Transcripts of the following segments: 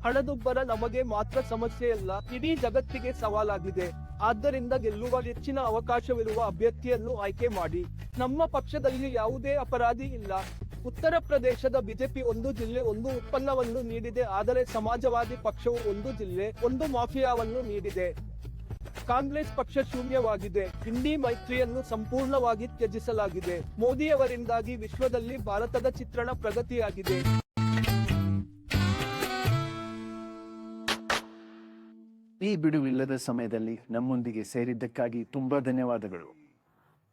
ಹಣದುಬ್ಬರ ನಮಗೆ ಮಾತ್ರ ಸಮಸ್ಯೆಯಲ್ಲ, ಇಡೀ ಜಗತ್ತಿಗೆ ಸವಾಲಾಗಿದೆ. ಆದ್ದರಿಂದ ಗೆಲ್ಲುವ ಹೆಚ್ಚಿನ ಅವಕಾಶವಿರುವ ಅಭ್ಯರ್ಥಿಯನ್ನು ಆಯ್ಕೆ ಮಾಡಿ. ನಮ್ಮ ಪಕ್ಷದಲ್ಲಿ ಯಾವುದೇ ಅಪರಾಧಿ ಇಲ್ಲ. ಉತ್ತರ ಪ್ರದೇಶದ ಬಿಜೆಪಿ 1 ಜಿಲ್ಲೆ 1 ಉತ್ಪನ್ನವನ್ನು ನೀಡಿದೆ, ಆದರೆ ಸಮಾಜವಾದಿ ಪಕ್ಷವು 1 ಜಿಲ್ಲೆ 1 ಮಾಫಿಯಾವನ್ನು ನೀಡಿದೆ. ಕಾಂಗ್ರೆಸ್ ಪಕ್ಷ ಶೂನ್ಯವಾಗಿದೆ. ಇಂಡಿ ಮೈತ್ರಿಯನ್ನು ಸಂಪೂರ್ಣವಾಗಿ ತ್ಯಜಿಸಲಾಗಿದೆ. ಮೋದಿಯವರಿಂದಾಗಿ ವಿಶ್ವದಲ್ಲಿ ಭಾರತದ ಚಿತ್ರಣ ಪ್ರಗತಿಯಾಗಿದೆ. ಈ ಬಿಡುವಿಲ್ಲದ ಸಮಯದಲ್ಲಿ ನಮ್ಮೊಂದಿಗೆ ಸೇರಿದ್ದಕ್ಕಾಗಿ ತುಂಬಾ ಧನ್ಯವಾದಗಳು.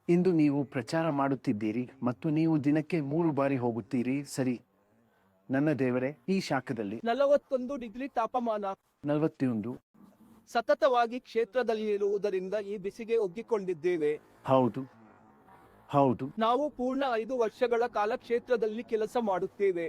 ಇಂದು ನೀವು ಪ್ರಚಾರ ಮಾಡುತ್ತಿದ್ದೀರಿ ಮತ್ತು ನೀವು ದಿನಕ್ಕೆ 3 ಬಾರಿ ಹೋಗುತ್ತೀರಿ, ಸರಿ? ನನ್ನ ದೇವರೇ, ಈ ಶಾಖದಲ್ಲಿ 41 ಡಿಗ್ರಿ ತಾಪಮಾನ 41 ಸತತವಾಗಿ ಕ್ಷೇತ್ರದಲ್ಲಿ ಇರುವುದರಿಂದ ಈ ಬಿಸಿಗೆ ಒಗ್ಗಿಕೊಂಡಿದ್ದೇವೆ. ಹೌದು ಹೌದು, ನಾವು ಪೂರ್ಣ 5 ವರ್ಷಗಳ ಕಾಲ ಕ್ಷೇತ್ರದಲ್ಲಿ ಕೆಲಸ ಮಾಡುತ್ತೇವೆ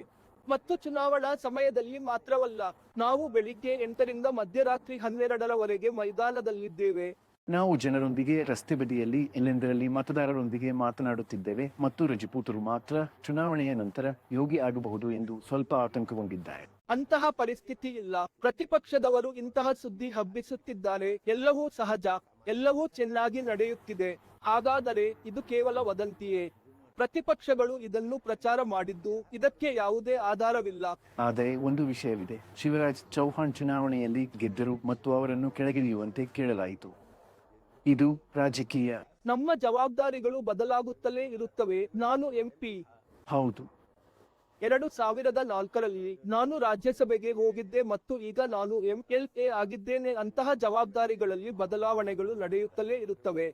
ಮತ್ತು ಚುನಾವಣಾ ಸಮಯದಲ್ಲಿ ಮಾತ್ರವಲ್ಲ, ನಾವು ಬೆಳಿಗ್ಗೆ 8ರಿಂದ ಮಧ್ಯರಾತ್ರಿ 12ರವರೆಗೆ ಮೈದಾನದಲ್ಲಿದ್ದೇವೆ. ನಾವು ಜನರೊಂದಿಗೆ ರಸ್ತೆ ಬದಿಯಲ್ಲಿ ಎಲ್ಲೆಂದರಲ್ಲಿ ಮತದಾರರೊಂದಿಗೆ ಮಾತನಾಡುತ್ತಿದ್ದೇವೆ ಮತ್ತು ರಜಪೂತರು ಮಾತ್ರ ಚುನಾವಣೆಯ ನಂತರ ಯೋಗಿ ಆಗಬಹುದು ಎಂದು ಸ್ವಲ್ಪ ಆತಂಕಗೊಂಡಿದ್ದಾರೆ. ಅಂತಹ ಪರಿಸ್ಥಿತಿ ಇಲ್ಲ. ಪ್ರತಿಪಕ್ಷದವರು ಇಂತಹ ಸುದ್ದಿ ಹಬ್ಬಿಸುತ್ತಿದ್ದಾರೆ. ಎಲ್ಲವೂ ಸಹಜ, ಎಲ್ಲವೂ ಚೆನ್ನಾಗಿ ನಡೆಯುತ್ತಿದೆ. ಹಾಗಾದರೆ ಇದು ಕೇವಲ ವದಂತಿಯೇ? ಪ್ರತಿಪಕ್ಷಗಳು ಇದನ್ನು ಪ್ರಚಾರ ಮಾಡಿದ್ದು, ಇದಕ್ಕೆ ಯಾವುದೇ ಆಧಾರವಿಲ್ಲ. ಆದರೆ ಒಂದು ವಿಷಯವಿದೆ, ಶಿವರಾಜ್ ಚೌಹಾಣ್ ಚುನಾವಣೆಯಲ್ಲಿ ಗೆದ್ದರು ಮತ್ತು ಅವರನ್ನು ಕೆಳಗಿಳಿಯುವಂತೆ ಕೇಳಲಾಯಿತು. ಇದು ರಾಜಕೀಯ. ನಮ್ಮ ಜವಾಬ್ದಾರಿಗಳು ಬದಲಾಗುತ್ತಲೇ ಇರುತ್ತವೆ. ನಾನು MP. ಹೌದು. 2004ರಲ್ಲಿ ನಾನು ರಾಜ್ಯಸಭೆಗೆ ಹೋಗಿದ್ದೆ ಮತ್ತು ಈಗ ನಾನು MLA ಆಗಿದ್ದೇನೆ. ಅಂತಹ ಜವಾಬ್ದಾರಿಗಳಲ್ಲಿ ಬದಲಾವಣೆಗಳು ನಡೆಯುತ್ತಲೇ ಇರುತ್ತವೆ.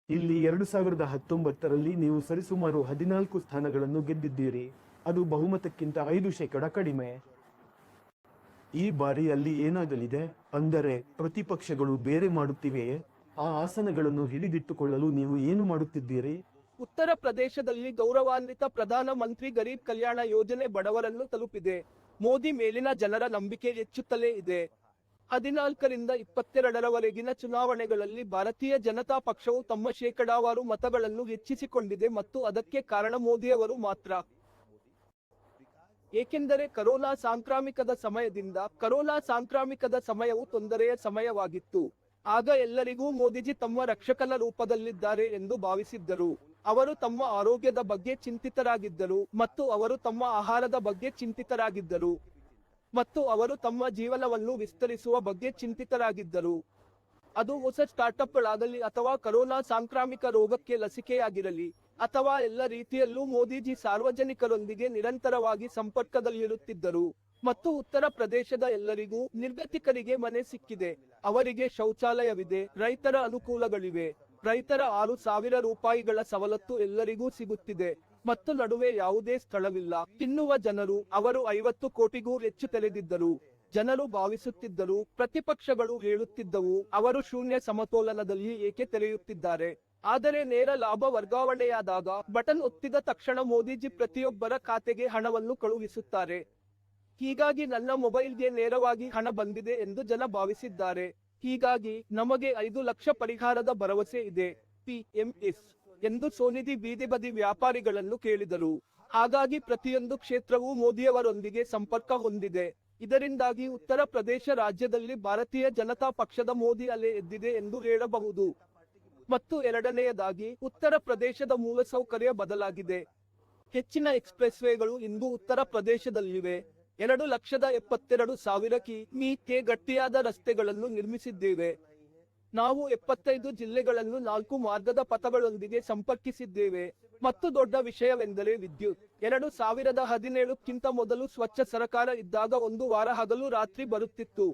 ಇಲ್ಲಿ 2019ರಲ್ಲಿ ನೀವು ಸರಿಸುಮಾರು 14 ಸ್ಥಾನಗಳನ್ನು ಗೆದ್ದಿದ್ದೀರಿ. ಅದು ಬಹುಮತಕ್ಕಿಂತ 5% ಕಡಿಮೆ. ಈ ಬಾರಿ ಅಲ್ಲಿ ಏನಾಗಲಿದೆ ಅಂದರೆ ಪ್ರತಿಪಕ್ಷಗಳು ಬೇರೆ ಮಾಡುತ್ತಿವೆಯೇ? ಆ ಆಸನಗಳನ್ನು ಹಿಡಿದಿಟ್ಟುಕೊಳ್ಳಲು ನೀವು ಏನು ಮಾಡುತ್ತಿದ್ದೀರಿ? ಉತ್ತರ ಪ್ರದೇಶದಲ್ಲಿ ಗೌರವಾನ್ವಿತ ಪ್ರಧಾನ ಮಂತ್ರಿ ಗರೀಬ್ ಕಲ್ಯಾಣ ಯೋಜನೆ ಬಡವರನ್ನು ತಲುಪಿದೆ. ಮೋದಿ ಮೇಲಿನ ಜನರ ನಂಬಿಕೆ ಹೆಚ್ಚುತ್ತಲೇ ಇದೆ. 14ರಿಂದ 22ರವರೆಗಿನ ಚುನಾವಣೆಗಳಲ್ಲಿ ಭಾರತೀಯ ಜನತಾ ಪಕ್ಷವು ತಮ್ಮ ಶೇಕಡಾವಾರು ಮತಗಳನ್ನು ಹೆಚ್ಚಿಸಿಕೊಂಡಿದೆ ಮತ್ತು ಅದಕ್ಕೆ ಕಾರಣ ಮೋದಿಯವರು ಮಾತ್ರ. ಏಕೆಂದರೆ ಕರೋನಾ ಸಾಂಕ್ರಾಮಿಕದ ಸಮಯವು ತೊಂದರೆಯ ಸಮಯವಾಗಿತ್ತು. ಆಗ ಎಲ್ಲರಿಗೂ ಮೋದಿಜಿ ತಮ್ಮ ರಕ್ಷಕನ ರೂಪದಲ್ಲಿದ್ದಾರೆ ಎಂದು ಭಾವಿಸಿದ್ದರು. ಅವರು ತಮ್ಮ ಆರೋಗ್ಯದ ಬಗ್ಗೆ ಚಿಂತಿತರಾಗಿದ್ದರು ಮತ್ತು ಅವರು ತಮ್ಮ ಆಹಾರದ ಬಗ್ಗೆ ಚಿಂತಿತರಾಗಿದ್ದರು ಮತ್ತು ಅವರು ತಮ್ಮ ಜೀವನವನ್ನು ವಿಸ್ತರಿಸುವ ಬಗ್ಗೆ ಚಿಂತಿತರಾಗಿದ್ದರು. ಅದು ಹೊಸ ಸ್ಟಾರ್ಟ್ಅಪ್ಗಳಾಗಲಿ ಅಥವಾ ಕರೋನಾ ಸಾಂಕ್ರಾಮಿಕ ರೋಗಕ್ಕೆ ಲಸಿಕೆಯಾಗಿರಲಿ ಅಥವಾ ಎಲ್ಲ ರೀತಿಯಲ್ಲೂ ಮೋದಿಜಿ ಸಾರ್ವಜನಿಕರೊಂದಿಗೆ ನಿರಂತರವಾಗಿ ಸಂಪರ್ಕದಲ್ಲಿರುತ್ತಿದ್ದರು. ಮತ್ತು ಉತ್ತರ ಪ್ರದೇಶದ ಎಲ್ಲರಿಗೂ ನಿರ್ಗತಿಕರಿಗೆ ಮನೆ ಸಿಕ್ಕಿದೆ, ಅವರಿಗೆ ಶೌಚಾಲಯವಿದೆ, ರೈತರ ಅನುಕೂಲಗಳಿವೆ, ರೈತರ 6,000 ರೂಪಾಯಿಗಳ ಸವಲತ್ತು ಎಲ್ಲರಿಗೂ ಸಿಗುತ್ತಿದೆ ಮತ್ತು ನಡುವೆ ಯಾವುದೇ ಸ್ಥಳವಿಲ್ಲ. ತಿನ್ನುವ ಜನರು, ಅವರು 50 ಕೋಟಿಗೂ ಹೆಚ್ಚು ತೆರೆದಿದ್ದರು. ಜನರು ಭಾವಿಸುತ್ತಿದ್ದರು, ಪ್ರತಿಪಕ್ಷಗಳು ಹೇಳುತ್ತಿದ್ದವು, ಅವರು ಶೂನ್ಯ ಸಮತೋಲನದಲ್ಲಿ ಏಕೆ ತೆರೆಯುತ್ತಿದ್ದಾರೆ. ಆದರೆ ನೇರ ಲಾಭ ವರ್ಗಾವಣೆಯಾದಾಗ ಬಟನ್ ಒತ್ತಿದ ತಕ್ಷಣ ಮೋದಿಜಿ ಪ್ರತಿಯೊಬ್ಬರ ಖಾತೆಗೆ ಹಣವನ್ನು ಕಳುಹಿಸುತ್ತಾರೆ. ಹೀಗಾಗಿ ನನ್ನ ಮೊಬೈಲ್ಗೆ ನೇರವಾಗಿ ಹಣ ಬಂದಿದೆ ಎಂದು ಜನ ಭಾವಿಸಿದ್ದಾರೆ. ಹೀಗಾಗಿ ನಮಗೆ 5 ಲಕ್ಷ ಪರಿಹಾರದ ಭರವಸೆ ಇದೆ, PMS ಎಂದು ಸೋನಿಧಿ ಬೀದಿ ಬದಿ ವ್ಯಾಪಾರಿಗಳನ್ನು ಕೇಳಿದರು. ಹಾಗಾಗಿ ಪ್ರತಿಯೊಂದು ಕ್ಷೇತ್ರವೂ ಮೋದಿಯವರೊಂದಿಗೆ ಸಂಪರ್ಕ ಹೊಂದಿದೆ. ಇದರಿಂದಾಗಿ ಉತ್ತರ ಪ್ರದೇಶ ರಾಜ್ಯದಲ್ಲಿ ಭಾರತೀಯ ಜನತಾ ಪಕ್ಷದ ಮೋದಿ ಅಲೆ ಎದ್ದಿದೆ ಎಂದು ಹೇಳಬಹುದು. ಮತ್ತು ಎರಡನೆಯದಾಗಿ ಉತ್ತರ ಪ್ರದೇಶದ ಮೂಲಸೌಕರ್ಯ ಬದಲಾಗಿದೆ. ಹೆಚ್ಚಿನ ಎಕ್ಸ್‌ಪ್ರೆಸ್‌ವೇಗಳು ಇಂದು ಉತ್ತರ ಪ್ರದೇಶದಲ್ಲಿವೆ. 2,72,000 ಕಿ.ಮೀ ಗಟ್ಟಿಯಾದ ರಸ್ತೆಗಳನ್ನು ನಿರ್ಮಿಸಿದ್ದೇವೆ. ನಾವು 75 ಜಿಲ್ಲೆಗಳನ್ನು 4 ಮಾರ್ಗದ ಪಥಗಳೊಂದಿಗೆ ಸಂಪರ್ಕಿಸಿದ್ದೇವೆ. ಮತ್ತು ದೊಡ್ಡ ವಿಷಯವೆಂದರೆ ವಿದ್ಯುತ್. 2017ಕ್ಕಿಂತ ಮೊದಲು ಸ್ವಚ್ಛ ಸರ್ಕಾರ ಇದ್ದಾಗ 1 ವಾರ ಹಗಲು ರಾತ್ರಿ ಬರುತ್ತಿತ್ತು.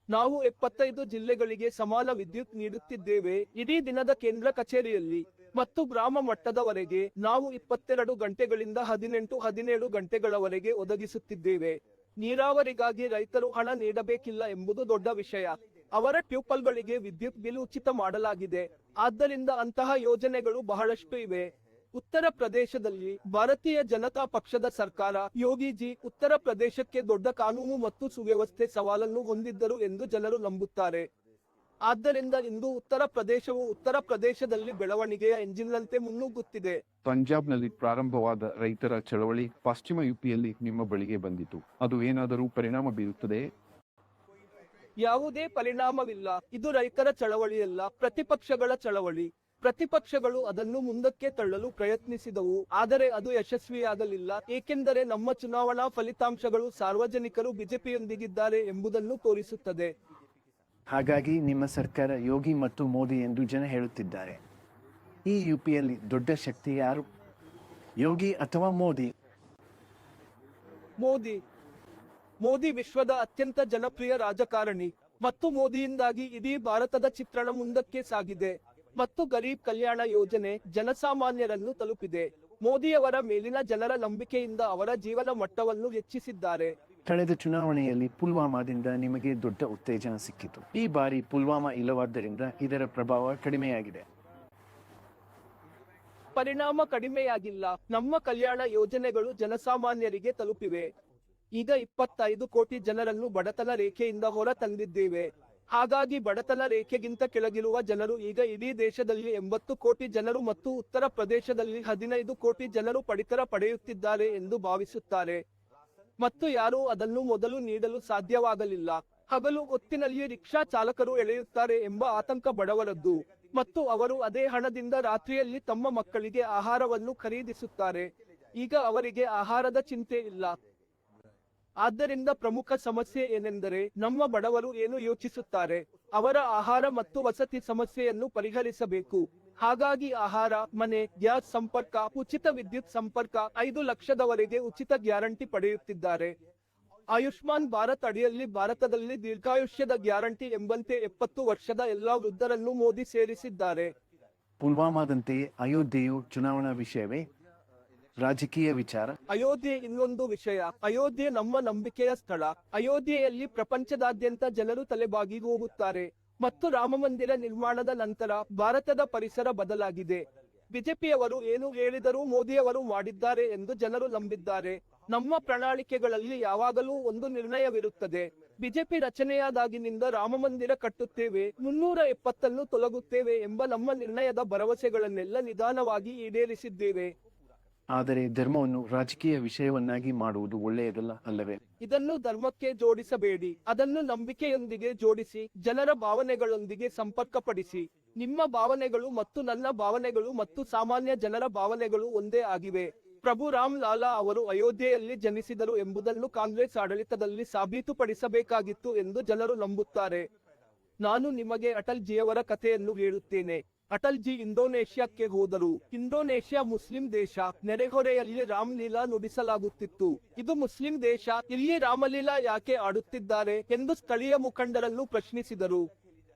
ನಾವು 75 ಜಿಲ್ಲೆಗಳಿಗೆ ಸಮಾನ ವಿದ್ಯುತ್ ನೀಡುತ್ತಿದ್ದೇವೆ, ಇಡೀ ದಿನದ ಕೇಂದ್ರ ಕಚೇರಿಯಲ್ಲಿ ಮತ್ತು ಗ್ರಾಮ ಮಟ್ಟದವರೆಗೆ ನಾವು 22 ಗಂಟೆಗಳಿಂದ 18-17 ಗಂಟೆಗಳವರೆಗೆ ಒದಗಿಸುತ್ತಿದ್ದೇವೆ. ನೀರಾವರಿಗಾಗಿ ರೈತರು ಹಣ ನೀಡಬೇಕಿಲ್ಲ ಎಂಬುದು ದೊಡ್ಡ ವಿಷಯ. ಅವರ ಟ್ಯೂಬಲ್ಗಳಿಗೆ ವಿದ್ಯುತ್ ಬಿಲ್ ಉಚಿತ ಮಾಡಲಾಗಿದೆ. ಆದ್ದರಿಂದ ಅಂತಹ ಯೋಜನೆಗಳು ಬಹಳಷ್ಟು ಇವೆ. ಉತ್ತರ ಪ್ರದೇಶದಲ್ಲಿ ಭಾರತೀಯ ಜನತಾ ಪಕ್ಷದ ಸರ್ಕಾರ, ಯೋಗಿಜಿ ಉತ್ತರ ಪ್ರದೇಶಕ್ಕೆ ದೊಡ್ಡ ಕಾನೂನು ಮತ್ತು ಸುವ್ಯವಸ್ಥೆ ಸವಾಲನ್ನು ಹೊಂದಿದ್ದರು ಎಂದು ಜನರು ನಂಬುತ್ತಾರೆ. ಆದ್ದರಿಂದ ಇಂದು ಉತ್ತರ ಪ್ರದೇಶವು ಉತ್ತರ ಪ್ರದೇಶದಲ್ಲಿ ಬೆಳವಣಿಗೆಯ ಎಂಜಿನ್ನಂತೆ ಮುನ್ನುಗ್ಗುತ್ತಿದೆ. ಪಂಜಾಬ್ನಲ್ಲಿ ಪ್ರಾರಂಭವಾದ ರೈತರ ಚಳವಳಿ ಪಶ್ಚಿಮ ಯುಪಿಯಲ್ಲಿ ನಿಮ್ಮ ಬಳಿಗೆ ಬಂದಿತು. ಅದು ಏನಾದರೂ ಪರಿಣಾಮ ಬೀರುತ್ತದೆ? ಯಾವುದೇ ಪರಿಣಾಮವಿಲ್ಲ. ಇದು ರೈತರ ಚಳವಳಿಯಲ್ಲ, ಪ್ರತಿಪಕ್ಷಗಳ ಚಳವಳಿ. ಪ್ರತಿಪಕ್ಷಗಳು ಅದನ್ನು ಮುಂದಕ್ಕೆ ತಳ್ಳಲು ಪ್ರಯತ್ನಿಸಿದವು, ಆದರೆ ಅದು ಯಶಸ್ವಿಯಾಗಲಿಲ್ಲ, ಏಕೆಂದರೆ ನಮ್ಮ ಚುನಾವಣಾ ಫಲಿತಾಂಶಗಳು ಸಾರ್ವಜನಿಕರು ಬಿಜೆಪಿಯೊಂದಿಗಿದ್ದಾರೆ ಎಂಬುದನ್ನು ತೋರಿಸುತ್ತದೆ. ಹಾಗಾಗಿ ನಿಮ್ಮ ಸರ್ಕಾರ ಯೋಗಿ ಮತ್ತು ಮೋದಿ ಎಂದು ಜನ ಹೇಳುತ್ತಿದ್ದಾರೆ. ಈ ಯುಪಿಯಲ್ಲಿ ದೊಡ್ಡ ಶಕ್ತಿ ಯಾರು, ಯೋಗಿ ಅಥವಾ ಮೋದಿ? ಮೋದಿ ವಿಶ್ವದ ಅತ್ಯಂತ ಜನಪ್ರಿಯ ರಾಜಕಾರಣಿ, ಮತ್ತು ಮೋದಿಯಿಂದಾಗಿ ಇಡೀ ಭಾರತದ ಚಿತ್ರಣ ಮುಂದಕ್ಕೆ ಸಾಗಿದೆ ಮತ್ತು ಗರೀಬ್ ಕಲ್ಯಾಣ ಯೋಜನೆ ಜನಸಾಮಾನ್ಯರನ್ನು ತಲುಪಿದೆ. ಮೋದಿಯವರ ಮೇಲಿನ ಜನರ ನಂಬಿಕೆಯಿಂದ ಅವರ ಜೀವನ ಮಟ್ಟವನ್ನು ಹೆಚ್ಚಿಸಿದ್ದಾರೆ. ಕಳೆದ ಚುನಾವಣೆಯಲ್ಲಿ ಪುಲ್ವಾಮಾದಿಂದ ನಿಮಗೆ ದೊಡ್ಡ ಉತ್ತೇಜನ ಸಿಕ್ಕಿತು. ಈ ಬಾರಿ ಪುಲ್ವಾಮಾ ಇಲ್ಲವಾದ್ದರಿಂದ ಇದರ ಪ್ರಭಾವ ಕಡಿಮೆಯಾಗಿದೆ. ಪರಿಣಾಮ ಕಡಿಮೆಯಾಗಿಲ್ಲ. ನಮ್ಮ ಕಲ್ಯಾಣ ಯೋಜನೆಗಳು ಜನಸಾಮಾನ್ಯರಿಗೆ ತಲುಪಿವೆ. ಈಗ 25 ಕೋಟಿ ಜನರನ್ನು ಬಡತನ ರೇಖೆಯಿಂದ ಹೊರ ತಂದಿದ್ದೇವೆ. ಹಾಗಾಗಿ ಬಡತನ ರೇಖೆಗಿಂತ ಕೆಳಗಿರುವ ಜನರು ಈಗ ಇಡೀ ದೇಶದಲ್ಲಿ 80 ಕೋಟಿ ಜನರು ಮತ್ತು ಉತ್ತರ ಪ್ರದೇಶದಲ್ಲಿ 15 ಕೋಟಿ ಜನರು ಪಡಿತರ ಪಡೆಯುತ್ತಿದ್ದಾರೆ ಎಂದು ಭಾವಿಸುತ್ತಾರೆ. ಮತ್ತು ಯಾರೂ ಅದನ್ನು ಮೊದಲು ನೀಡಲು ಸಾಧ್ಯವಾಗಲಿಲ್ಲ. ಹಗಲು ಹೊತ್ತಿನಲ್ಲಿ ರಿಕ್ಷಾ ಚಾಲಕರು ಎಳೆಯುತ್ತಾರೆ ಎಂಬ ಆತಂಕ ಬಡವರದ್ದು, ಮತ್ತು ಅವರು ಅದೇ ಹಣದಿಂದ ರಾತ್ರಿಯಲ್ಲಿ ತಮ್ಮ ಮಕ್ಕಳಿಗೆ ಆಹಾರವನ್ನು ಖರೀದಿಸುತ್ತಾರೆ. ಈಗ ಅವರಿಗೆ ಆಹಾರದ ಚಿಂತೆ ಇಲ್ಲ. ಆದ್ದರಿಂದ ಪ್ರಮುಖ ಸಮಸ್ಯೆ ಏನೆಂದರೆ ನಮ್ಮ ಬಡವರು ಏನು ಯೋಚಿಸುತ್ತಾರೆ, ಅವರ ಆಹಾರ ಮತ್ತು ವಸತಿ ಸಮಸ್ಯೆಯನ್ನು ಪರಿಹರಿಸಬೇಕು. ಹಾಗಾಗಿ ಆಹಾರ, ಮನೆ, ಗ್ಯಾಸ್ ಸಂಪರ್ಕ, ಉಚಿತ ವಿದ್ಯುತ್ ಸಂಪರ್ಕ, 5 ಲಕ್ಷದವರೆಗೆ ಉಚಿತ ಗ್ಯಾರಂಟಿ ಪಡೆಯುತ್ತಿದ್ದಾರೆ. ಆಯುಷ್ಮಾನ್ ಭಾರತ್ ಅಡಿಯಲ್ಲಿ ಭಾರತದಲ್ಲಿ ದೀರ್ಘಾಯುಷ್ಯದ ಗ್ಯಾರಂಟಿ ಎಂಬಂತೆ 70 ವರ್ಷದ ಎಲ್ಲಾ ವೃದ್ಧರನ್ನು ಮೋದಿ ಸೇರಿಸಿದ್ದಾರೆ. ಪುಲ್ವಾಮಾದಂತೆ ಅಯೋಧ್ಯೆಯು ಚುನಾವಣಾ ವಿಷಯವೇ, ರಾಜಕೀಯ ವಿಚಾರ? ಅಯೋಧ್ಯೆ ಇನ್ನೊಂದು ವಿಷಯ. ಅಯೋಧ್ಯೆ ನಮ್ಮ ನಂಬಿಕೆಯ ಸ್ಥಳ. ಅಯೋಧ್ಯೆಯಲ್ಲಿ ಪ್ರಪಂಚದಾದ್ಯಂತ ಜನರು ತಲೆಬಾಗಿ ಹೋಗುತ್ತಾರೆ. ಮತ್ತು ರಾಮಮಂದಿರ ನಿರ್ಮಾಣದ ನಂತರ ಭಾರತದ ಪರಿಸರ ಬದಲಾಗಿದೆ. ಬಿಜೆಪಿಯವರು ಏನು ಹೇಳಿದರೂ ಮೋದಿಯವರು ಮಾಡಿದ್ದಾರೆ ಎಂದು ಜನರು ನಂಬಿದ್ದಾರೆ. ನಮ್ಮ ಪ್ರಣಾಳಿಕೆಗಳಲ್ಲಿ ಯಾವಾಗಲೂ ಒಂದು ನಿರ್ಣಯವಿರುತ್ತದೆ. ಬಿಜೆಪಿ ರಚನೆಯಾದಾಗಿನಿಂದ ರಾಮಮಂದಿರ ಕಟ್ಟುತ್ತೇವೆ, 370 ತೊಲಗುತ್ತೇವೆ ಎಂಬ ನಮ್ಮ ನಿರ್ಣಯದ ಭರವಸೆಗಳನ್ನೆಲ್ಲ ನಿಧಾನವಾಗಿ ಈಡೇರಿಸಿದ್ದೇವೆ. ಆದರೆ ಧರ್ಮವನ್ನು ರಾಜಕೀಯ ವಿಷಯವನ್ನಾಗಿ ಮಾಡುವುದು ಒಳ್ಳೆಯದಲ್ಲ, ಅಲ್ಲವೇ? ಇದನ್ನು ಧರ್ಮಕ್ಕೆ ಜೋಡಿಸಬೇಡಿ, ಅದನ್ನು ನಂಬಿಕೆಯೊಂದಿಗೆ ಜೋಡಿಸಿ, ಜನರ ಭಾವನೆಗಳೊಂದಿಗೆ ಸಂಪರ್ಕಪಡಿಸಿ. ನಿಮ್ಮ ಭಾವನೆಗಳು ಮತ್ತು ನನ್ನ ಭಾವನೆಗಳು ಮತ್ತು ಸಾಮಾನ್ಯ ಜನರ ಭಾವನೆಗಳು ಒಂದೇ ಆಗಿವೆ. ಪ್ರಭು ರಾಮ್ ಲಾಲಾ ಅವರು ಅಯೋಧ್ಯೆಯಲ್ಲಿ ಜನಿಸಿದರು ಎಂಬುದನ್ನು ಕಾಂಗ್ರೆಸ್ ಆಡಳಿತದಲ್ಲಿ ಸಾಬೀತುಪಡಿಸಬೇಕಾಗಿತ್ತು ಎಂದು ಜನರು ನಂಬುತ್ತಾರೆ. ನಾನು ನಿಮಗೆ ಅಟಲ್ ಜಿಯವರ ಕಥೆಯನ್ನು ಹೇಳುತ್ತೇನೆ. ಅಟಲ್ ಜಿ ಇಂಡೋನೇಷ್ಯಾಕ್ಕೆ ಹೋದರು. ಇಂಡೋನೇಷ್ಯಾ ಮುಸ್ಲಿಂ ದೇಶ. ನೆರೆಹೊರೆಯಲ್ಲಿ ರಾಮಲೀಲಾ ನುಡಿಸಲಾಗುತ್ತಿತ್ತು. ಇದು ಮುಸ್ಲಿಂ ದೇಶ, ಇಲ್ಲಿ ರಾಮಲೀಲಾ ಯಾಕೆ ಆಡುತ್ತಿದ್ದಾರೆ ಎಂದು ಸ್ಥಳೀಯ ಮುಖಂಡರನ್ನು ಪ್ರಶ್ನಿಸಿದರು.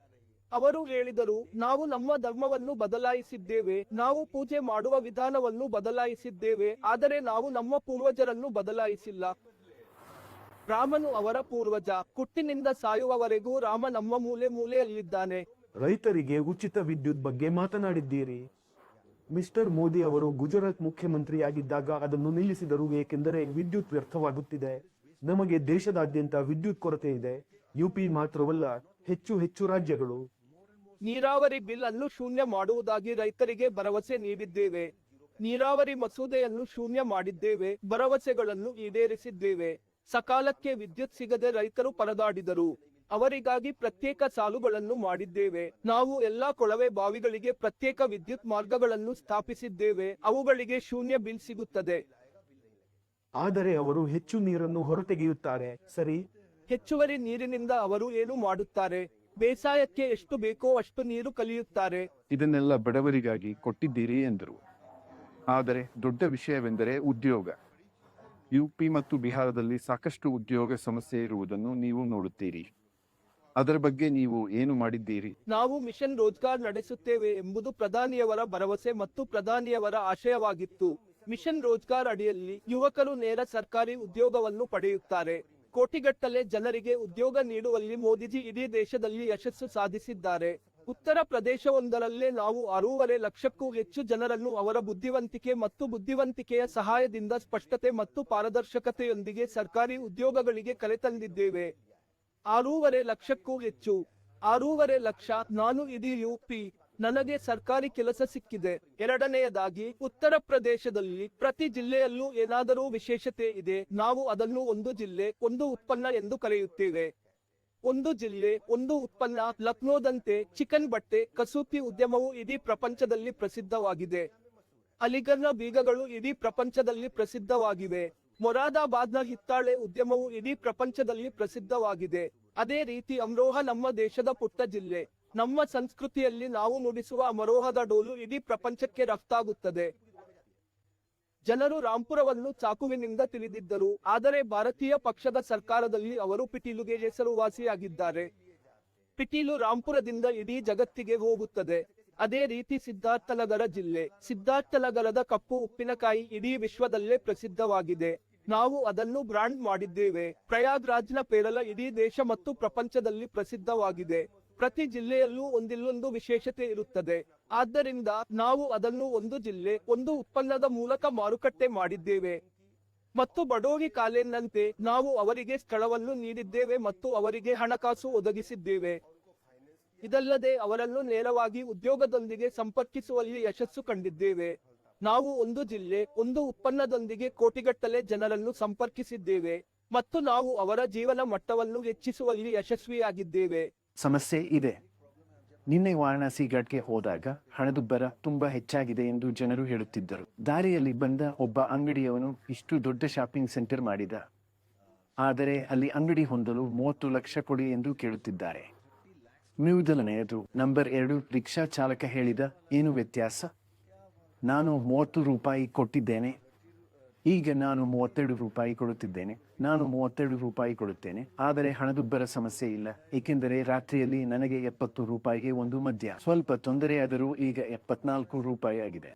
ಅವರು ಹೇಳಿದರು, ನಾವು ನಮ್ಮ ಧರ್ಮವನ್ನು ಬದಲಾಯಿಸಿದ್ದೇವೆ, ನಾವು ಪೂಜೆ ಮಾಡುವ ವಿಧಾನವನ್ನು ಬದಲಾಯಿಸಿದ್ದೇವೆ, ಆದರೆ ನಾವು ನಮ್ಮ ಪೂರ್ವಜರನ್ನು ಬದಲಾಯಿಸಿಲ್ಲ. ರಾಮನು ಅವರ ಪೂರ್ವಜ. ಹುಟ್ಟಿನಿಂದ ಸಾಯುವವರೆಗೂ ರಾಮ ನಮ್ಮ ಮೂಲೆ ಮೂಲೆಯಲ್ಲಿದ್ದಾನೆ. ರೈತರಿಗೆ ಉಚಿತ ವಿದ್ಯುತ್ ಬಗ್ಗೆ ಮಾತನಾಡಿದ್ದೀರಿ. ಮಿಸ್ಟರ್ ಮೋದಿ ಅವರು ಗುಜರಾತ್ ಮುಖ್ಯಮಂತ್ರಿಯಾಗಿದ್ದಾಗ ಅದನ್ನು ನಿಲ್ಲಿಸಿದರು, ಏಕೆಂದರೆ ವಿದ್ಯುತ್ ವ್ಯರ್ಥವಾಗುತ್ತಿದೆ. ನಮಗೆ ದೇಶದಾದ್ಯಂತ ವಿದ್ಯುತ್ ಕೊರತೆ ಇದೆ. ಯುಪಿ ಮಾತ್ರವಲ್ಲ, ಹೆಚ್ಚು ರಾಜ್ಯಗಳು. ನೀರಾವರಿ ಬಿಲ್ ಅನ್ನು ಶೂನ್ಯ ಮಾಡುವುದಾಗಿ ರೈತರಿಗೆ ಭರವಸೆ ನೀಡಿದ್ದೇವೆ. ನೀರಾವರಿ ಮಸೂದೆಯನ್ನು ಶೂನ್ಯ ಮಾಡಿದ್ದೇವೆ, ಭರವಸೆಗಳನ್ನು ಈಡೇರಿಸಿದ್ದೇವೆ. ಸಕಾಲಕ್ಕೆ ವಿದ್ಯುತ್ ಸಿಗದೆ ರೈತರು ಪರದಾಡಿದರು. ಅವರಿಗಾಗಿ ಪ್ರತ್ಯೇಕ ಸಾಲುಗಳನ್ನು ಮಾಡಿದ್ದೇವೆ. ನಾವು ಎಲ್ಲಾ ಕೊಳವೆ ಬಾವಿಗಳಿಗೆ ಪ್ರತ್ಯೇಕ ವಿದ್ಯುತ್ ಮಾರ್ಗಗಳನ್ನು ಸ್ಥಾಪಿಸಿದ್ದೇವೆ, ಅವುಗಳಿಗೆ ಶೂನ್ಯ ಬಿಲ್ ಸಿಗುತ್ತದೆ. ಆದರೆ ಅವರು ಹೆಚ್ಚು ನೀರನ್ನು ಹೊರತೆಗೆಯುತ್ತಾರೆ, ಸರಿ? ಹೆಚ್ಚುವರಿ ನೀರಿನಿಂದ ಅವರು ಏನು ಮಾಡುತ್ತಾರೆ? ಬೇಸಾಯಕ್ಕೆ ಎಷ್ಟು ಬೇಕೋ ಅಷ್ಟು ನೀರು ಕಲಿಯುತ್ತಾರೆ. ಇದನ್ನೆಲ್ಲ ಬಡವರಿಗಾಗಿ ಕೊಟ್ಟಿದ್ದೀರಿ ಎಂದರು. ಆದರೆ ದೊಡ್ಡ ವಿಷಯವೆಂದರೆ ಉದ್ಯೋಗ. ಯುಪಿ ಮತ್ತು ಬಿಹಾರದಲ್ಲಿ ಸಾಕಷ್ಟು ಉದ್ಯೋಗ ಸಮಸ್ಯೆ ಇರುವುದನ್ನು ನೀವು ನೋಡುತ್ತೀರಿ. ಅದರ ಬಗ್ಗೆ ನೀವು ಏನು ಮಾಡಿದ್ದೀರಿ? ನಾವು ಮಿಷನ್ ರೋಜ್ಗಾರ್ ನಡೆಸುತ್ತೇವೆ ಎಂಬುದು ಪ್ರಧಾನಿಯವರ ಭರವಸೆ ಮತ್ತು ಪ್ರಧಾನಿಯವರ ಆಶಯವಾಗಿತ್ತು. ಮಿಷನ್ ರೋಜ್ಗಾರ್ ಅಡಿಯಲ್ಲಿ ಯುವಕರು ನೇರ ಸರ್ಕಾರಿ ಉದ್ಯೋಗವನ್ನು ಪಡೆಯುತ್ತಾರೆ. ಕೋಟಿಗಟ್ಟಲೆ ಜನರಿಗೆ ಉದ್ಯೋಗ ನೀಡುವಲ್ಲಿ ಮೋದಿಜಿ ಇಡೀ ದೇಶದಲ್ಲಿ ಯಶಸ್ಸು ಸಾಧಿಸಿದ್ದಾರೆ. ಉತ್ತರ ಪ್ರದೇಶವೊಂದರಲ್ಲೇ ನಾವು 6.5 ಲಕ್ಷಕ್ಕೂ ಹೆಚ್ಚು ಜನರನ್ನು ಅವರ ಬುದ್ಧಿವಂತಿಕೆ ಮತ್ತು ಬುದ್ಧಿವಂತಿಕೆಯ ಸಹಾಯದಿಂದ ಸ್ಪಷ್ಟತೆ ಮತ್ತು ಪಾರದರ್ಶಕತೆಯೊಂದಿಗೆ ಸರ್ಕಾರಿ ಉದ್ಯೋಗಗಳಿಗೆ ಕರೆತಂದಿದ್ದೇವೆ. 6.5 ಲಕ್ಷಕ್ಕೂ ಹೆಚ್ಚು. 6.5 ಲಕ್ಷ. ನಾನು ಇಡೀ ಯುಪಿ, ನನಗೆ ಸರ್ಕಾರಿ ಕೆಲಸ ಸಿಕ್ಕಿದೆ. ಎರಡನೆಯದಾಗಿ, ಉತ್ತರ ಪ್ರದೇಶದಲ್ಲಿ ಪ್ರತಿ ಜಿಲ್ಲೆಯಲ್ಲೂ ಏನಾದರೂ ವಿಶೇಷತೆ ಇದೆ. ನಾವು ಅದನ್ನು ಒಂದು ಜಿಲ್ಲೆ ಒಂದು ಉತ್ಪನ್ನ ಎಂದು ಕರೆಯುತ್ತೇವೆ. ಒಂದು ಜಿಲ್ಲೆ ಒಂದು ಉತ್ಪನ್ನ. ಲಕ್ನೋದಂತೆ ಚಿಕನ್ ಬಟ್ಟೆ ಕಸೂತಿ ಉದ್ಯಮವು ಇಡೀ ಪ್ರಪಂಚದಲ್ಲಿ ಪ್ರಸಿದ್ಧವಾಗಿದೆ. ಅಲಿಗಢ್ನ ಬೀಗಗಳು ಇಡೀ ಪ್ರಪಂಚದಲ್ಲಿ ಪ್ರಸಿದ್ಧವಾಗಿವೆ. ಮೊರಾದಾಬಾದ್ನ ಹಿತ್ತಾಳೆ ಉದ್ಯಮವು ಇಡೀ ಪ್ರಪಂಚದಲ್ಲಿ ಪ್ರಸಿದ್ಧವಾಗಿದೆ. ಅದೇ ರೀತಿ ಅಮ್ರೋಹ ನಮ್ಮ ದೇಶದ ಪುಟ್ಟ ಜಿಲ್ಲೆ. ನಮ್ಮ ಸಂಸ್ಕೃತಿಯಲ್ಲಿ ನಾವು ನುಡಿಸುವ ಅಮರೋಹದ ಡೋಲು ಇಡೀ ಪ್ರಪಂಚಕ್ಕೆ ರಫ್ತಾಗುತ್ತದೆ. ಜನರು ರಾಂಪುರವನ್ನು ಚಾಕುವಿನಿಂದ ತಿಳಿದಿದ್ದರು, ಆದರೆ ಭಾರತೀಯ ಪಕ್ಷದ ಸರ್ಕಾರದಲ್ಲಿ ಅವರು ಪಿಟೀಲುಗೆ ಹೆಸರುವಾಸಿಯಾಗಿದ್ದಾರೆ. ಪಿಟೀಲು ರಾಂಪುರದಿಂದ ಇಡೀ ಜಗತ್ತಿಗೆ ಹೋಗುತ್ತದೆ. ಅದೇ ರೀತಿ ಸಿದ್ಧಾರ್ಥನಗರ ಜಿಲ್ಲೆ, ಸಿದ್ಧಾರ್ಥನಗರದ ಕಪ್ಪು ಉಪ್ಪಿನಕಾಯಿ ಇಡೀ ವಿಶ್ವದಲ್ಲೇ ಪ್ರಸಿದ್ಧವಾಗಿದೆ. ನಾವು ಅದನ್ನು ಬ್ರಾಂಡ್ ಮಾಡಿದ್ದೇವೆ. ಪ್ರಯಾಗ್ರಾಜ್ನ ಪೇರಲ ಇಡೀ ದೇಶ ಮತ್ತು ಪ್ರಪಂಚದಲ್ಲಿ ಪ್ರಸಿದ್ಧವಾಗಿದೆ. ಪ್ರತಿ ಜಿಲ್ಲೆಯಲ್ಲೂ ಒಂದಿಲ್ಲೊಂದು ವಿಶೇಷತೆ ಇರುತ್ತದೆ. ಆದ್ದರಿಂದ ನಾವು ಅದನ್ನು ಒಂದು ಜಿಲ್ಲೆ ಒಂದು ಉತ್ಪನ್ನದ ಮೂಲಕ ಮಾರುಕಟ್ಟೆ ಮಾಡಿದ್ದೇವೆ. ಮತ್ತು ಬಡೋಗಿ ಕಾಲೇನ್ನಂತೆ ನಾವು ಅವರಿಗೆ ಸ್ಥಳವನ್ನು ನೀಡಿದ್ದೇವೆ ಮತ್ತು ಅವರಿಗೆ ಹಣಕಾಸು ಒದಗಿಸಿದ್ದೇವೆ. ಇದಲ್ಲದೆ ಅವರನ್ನು ನೇರವಾಗಿ ಉದ್ಯೋಗದೊಂದಿಗೆ ಸಂಪರ್ಕಿಸುವಲ್ಲಿ ಯಶಸ್ಸು ಕಂಡಿದ್ದೇವೆ. ನಾವು ಒಂದು ಜಿಲ್ಲೆ ಒಂದು ಉತ್ಪನ್ನದೊಂದಿಗೆ ಕೋಟಿಗಟ್ಟಲೆ ಜನರನ್ನು ಸಂಪರ್ಕಿಸಿದ್ದೇವೆ ಮತ್ತು ನಾವು ಅವರ ಜೀವನ ಮಟ್ಟವನ್ನು ಹೆಚ್ಚಿಸುವಲ್ಲಿ ಯಶಸ್ವಿಯಾಗಿದ್ದೇವೆ. ಸಮಸ್ಯೆ ಇದೆ. ನಿನ್ನೆ ವಾರಣಾಸಿ ಘಾಟ್ಗೆ ಹೋದಾಗ ಹಣದುಬ್ಬರ ತುಂಬಾ ಹೆಚ್ಚಾಗಿದೆ ಎಂದು ಜನರು ಹೇಳುತ್ತಿದ್ದರು. ದಾರಿಯಲ್ಲಿ ಬಂದ ಒಬ್ಬ ಅಂಗಡಿಯವನು ಇಷ್ಟು ದೊಡ್ಡ ಶಾಪಿಂಗ್ ಸೆಂಟರ್ ಮಾಡಿದ, ಆದರೆ ಅಲ್ಲಿ ಅಂಗಡಿ ಹೊಂದಲು 30 ಲಕ್ಷ ಕೊಡಿ ಎಂದು ಕೇಳುತ್ತಿದ್ದಾರೆ. ಮೊದಲನೆಯದು. ನಂಬರ್ 2, ರಿಕ್ಷಾ ಚಾಲಕ ಹೇಳಿದ, ಏನು ವ್ಯತ್ಯಾಸ? ನಾನು 30 ರೂಪಾಯಿ ಕೊಟ್ಟಿದ್ದೇನೆ, ಈಗ ನಾನು 32 ರೂಪಾಯಿ ಕೊಡುತ್ತಿದ್ದೇನೆ. ನಾನು 32 ರೂಪಾಯಿ ಕೊಡುತ್ತೇನೆ, ಆದರೆ ಹಣದುಬ್ಬರ ಸಮಸ್ಯೆ ಇಲ್ಲ, ಏಕೆಂದರೆ ರಾತ್ರಿಯಲ್ಲಿ ನನಗೆ 70 ರೂಪಾಯಿಗೆ ಒಂದು ಮದ್ಯ. ಸ್ವಲ್ಪ ತೊಂದರೆಯಾದರೂ ಈಗ 74 ರೂಪಾಯಿ ಆಗಿದೆ.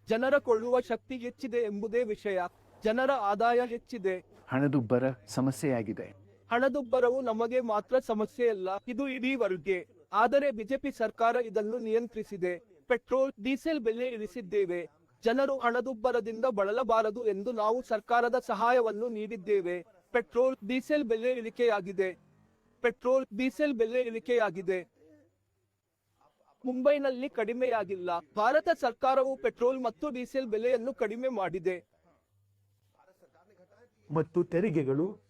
ಜನರ ಕೊಳ್ಳುವ ಶಕ್ತಿ ಹೆಚ್ಚಿದೆ ಎಂಬುದೇ ವಿಷಯ. ಜನರ ಆದಾಯ ಹೆಚ್ಚಿದೆ. ಹಣದುಬ್ಬರ ಸಮಸ್ಯೆಯಾಗಿದೆ. ಹಣದುಬ್ಬರವು ನಮಗೆ ಮಾತ್ರ ಸಮಸ್ಯೆಯಲ್ಲ, ಇದು ಇಡೀ ವರ್ಗಕ್ಕೆ. ಆದರೆ ಬಿಜೆಪಿ ಸರ್ಕಾರ ಇದನ್ನು ನಿಯಂತ್ರಿಸಿದೆ. ಪೆಟ್ರೋಲ್ ಡೀಸೆಲ್ ಬೆಲೆ ಇಳಿಸಿದ್ದೇವೆ. ಜನರು ಹಣದುಬ್ಬರದಿಂದ ಬಳಲಬಾರದು ಎಂದು ನಾವು ಸರ್ಕಾರದ ಸಹಾಯವನ್ನು ನೀಡಿದ್ದೇವೆ. ಪೆಟ್ರೋಲ್ ಡೀಸೆಲ್ ಬೆಲೆ ಇಳಿಕೆಯಾಗಿದೆ. ಪೆಟ್ರೋಲ್ ಡೀಸೆಲ್ ಬೆಲೆ ಇಳಿಕೆಯಾಗಿದೆ. ಮುಂಬೈನಲ್ಲಿ ಕಡಿಮೆಯಾಗಿಲ್ಲ. ಭಾರತ ಸರ್ಕಾರವು ಪೆಟ್ರೋಲ್ ಮತ್ತು ಡೀಸೆಲ್ ಬೆಲೆಯನ್ನು ಕಡಿಮೆ ಮಾಡಿದೆ. ಮತ್ತು